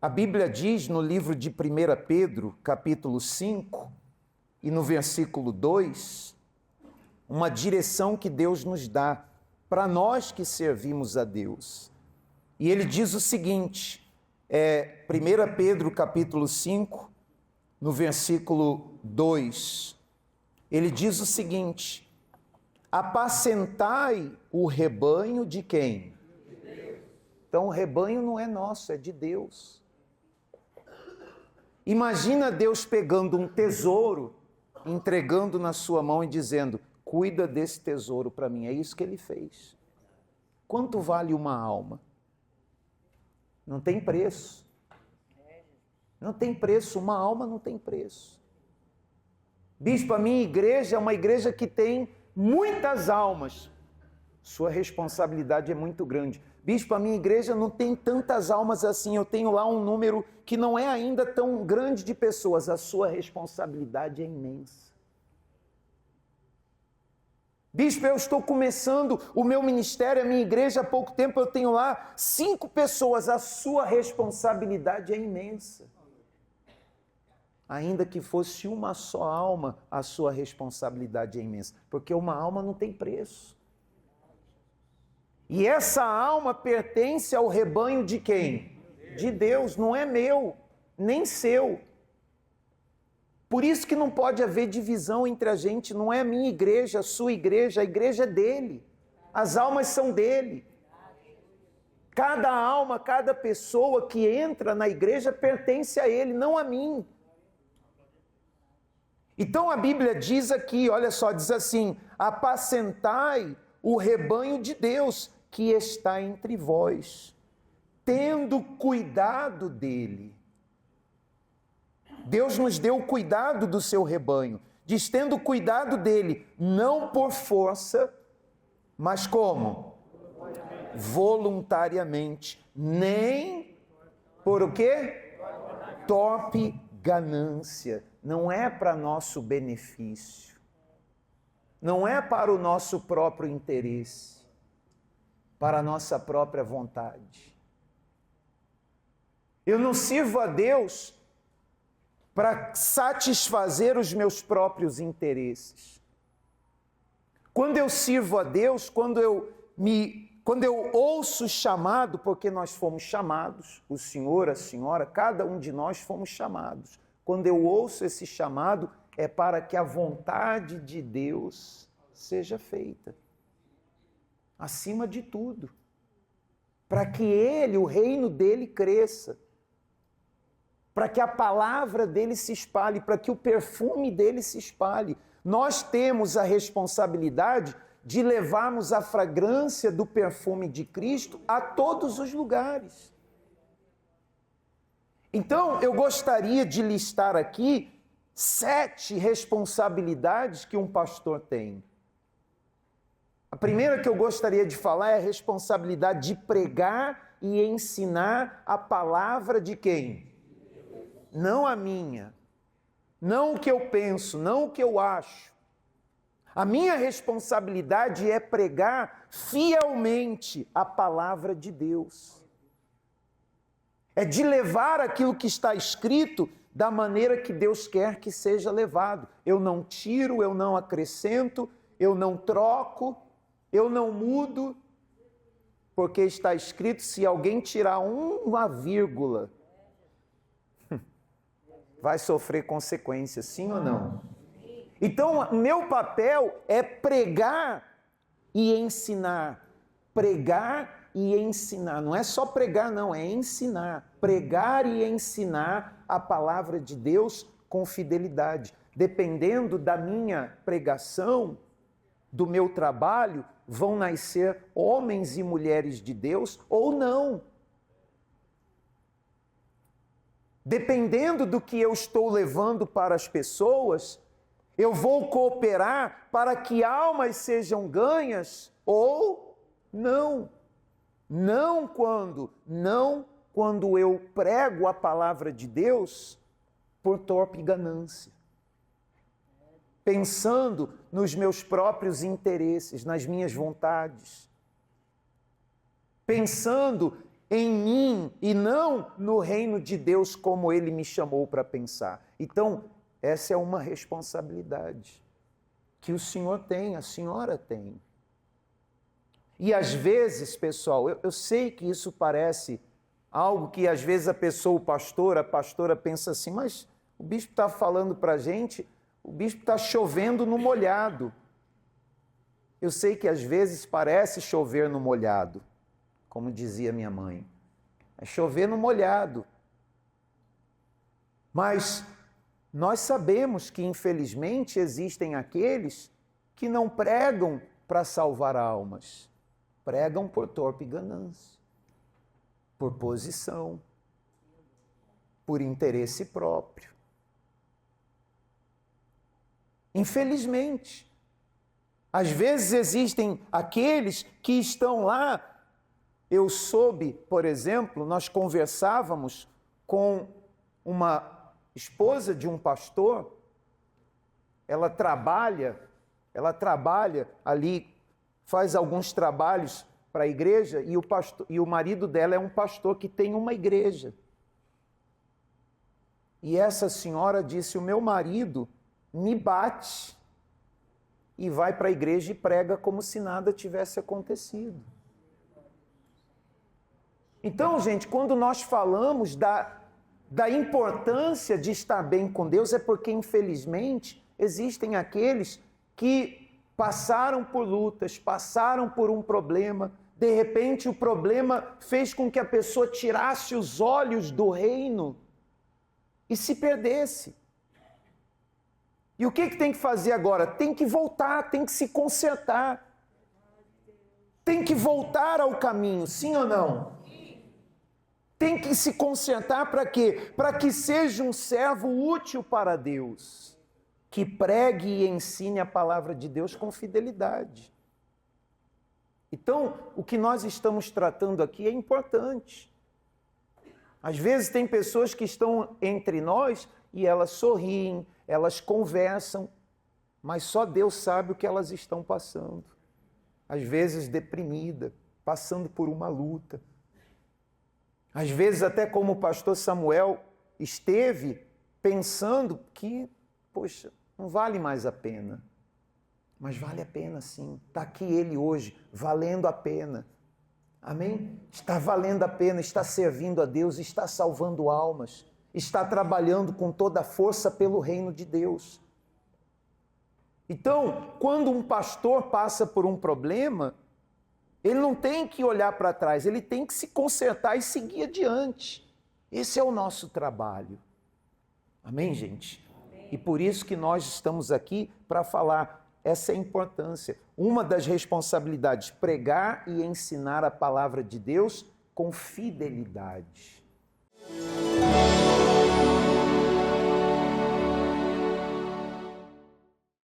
A Bíblia diz no livro de 1 Pedro, capítulo 5, e no versículo 2, uma direção que Deus nos dá para nós que servimos a Deus. E ele diz o seguinte, 1 Pedro, capítulo 5, no versículo 2, ele diz o seguinte: apacentai o rebanho de quem? De Deus. Então o rebanho não é nosso, é de Deus. Imagina Deus pegando um tesouro, entregando na sua mão e dizendo: cuida desse tesouro para mim. É isso que ele fez. Quanto vale uma alma? Não tem preço. Não tem preço, uma alma não tem preço. Bispo, a minha igreja é uma igreja que tem muitas almas. Sua responsabilidade é muito grande. Bispo, a minha igreja não tem tantas almas assim, eu tenho lá um número que não é ainda tão grande de pessoas. A sua responsabilidade é imensa. Bispo, eu estou começando o meu ministério, a minha igreja há pouco tempo, eu tenho lá 5 pessoas. A sua responsabilidade é imensa. Ainda que fosse uma só alma, a sua responsabilidade é imensa. Porque uma alma não tem preço. E essa alma pertence ao rebanho de quem? De Deus, não é meu, nem seu. Por isso que não pode haver divisão entre a gente, não é a minha igreja, a sua igreja, a igreja é dele. As almas são dele. Cada alma, cada pessoa que entra na igreja pertence a ele, não a mim. Então a Bíblia diz aqui, olha só, diz assim: apacentai o rebanho de Deus que está entre vós, tendo cuidado dele. Deus nos deu o cuidado do seu rebanho, diz tendo cuidado dele, não por força, mas como? Voluntariamente, nem por o quê? Torpe ganância. Não é para nosso benefício, não é para o nosso próprio interesse, para a nossa própria vontade. Eu não sirvo a Deus para satisfazer os meus próprios interesses. Quando eu sirvo a Deus, quando eu ouço o chamado, porque nós fomos chamados, o senhor, a senhora, cada um de nós fomos chamados. Quando eu ouço esse chamado, é para que a vontade de Deus seja feita. Acima de tudo. Para que ele, o reino dele cresça. Para que a palavra dele se espalhe, para que o perfume dele se espalhe. Nós temos a responsabilidade de levarmos a fragrância do perfume de Cristo a todos os lugares. Então, eu gostaria de listar aqui 7 responsabilidades que um pastor tem. A primeira que eu gostaria de falar é a responsabilidade de pregar e ensinar a palavra de quem? Não a minha, não o que eu penso, não o que eu acho. A minha responsabilidade é pregar fielmente a palavra de Deus. É de levar aquilo que está escrito da maneira que Deus quer que seja levado. Eu não tiro, eu não acrescento, eu não troco, eu não mudo, porque está escrito: se alguém tirar uma vírgula, vai sofrer consequências, sim ou não? Então, meu papel é pregar e ensinar. Pregar e ensinar. Não é só pregar, não, é ensinar. Pregar e ensinar a palavra de Deus com fidelidade. Dependendo da minha pregação, do meu trabalho, vão nascer homens e mulheres de Deus ou não. Dependendo do que eu estou levando para as pessoas, eu vou cooperar para que almas sejam ganhas ou não. Não quando eu prego a palavra de Deus por torpe ganância. Pensando nos meus próprios interesses, nas minhas vontades. Pensando em mim e não no reino de Deus como Ele me chamou para pensar. Então, essa é uma responsabilidade que o Senhor tem, a senhora tem. E às vezes, pessoal, eu sei que isso parece algo que às vezes a pessoa, a pastora pensa assim, mas o bispo está falando para a gente, o bispo está chovendo no molhado. Eu sei que às vezes parece chover no molhado, como dizia minha mãe. É chover no molhado. Mas nós sabemos que, infelizmente, existem aqueles que não pregam para salvar almas. Pregam por torpe ganância, por posição, por interesse próprio. Infelizmente, às vezes existem aqueles que estão lá. Eu soube, por exemplo, nós conversávamos com uma esposa de um pastor, ela trabalha ali, faz alguns trabalhos para a igreja, e o marido dela é um pastor que tem uma igreja. E essa senhora disse, o meu marido me bate e vai para a igreja e prega como se nada tivesse acontecido. Então, gente, quando nós falamos da importância de estar bem com Deus, é porque, infelizmente, existem aqueles que passaram por lutas, passaram por um problema, de repente o problema fez com que a pessoa tirasse os olhos do reino e se perdesse. E o que tem que fazer agora? Tem que voltar, tem que se consertar. Tem que voltar ao caminho, sim ou não? Tem que se consertar para quê? Para que seja um servo útil para Deus, que pregue e ensine a palavra de Deus com fidelidade. Então, o que nós estamos tratando aqui é importante. Às vezes tem pessoas que estão entre nós e elas sorriem, elas conversam, mas só Deus sabe o que elas estão passando. Às vezes deprimida, passando por uma luta. Às vezes até como o pastor Samuel esteve pensando que, poxa, não vale mais a pena. Mas vale a pena sim. Está aqui ele hoje, valendo a pena. Amém? Está valendo a pena, está servindo a Deus, está salvando almas, está trabalhando com toda a força pelo reino de Deus. Então, quando um pastor passa por um problema, ele não tem que olhar para trás, ele tem que se consertar e seguir adiante. Esse é o nosso trabalho. Amém, gente? Amém. E por isso que nós estamos aqui para falar essa é a importância. Uma das responsabilidades, pregar e ensinar a palavra de Deus com fidelidade.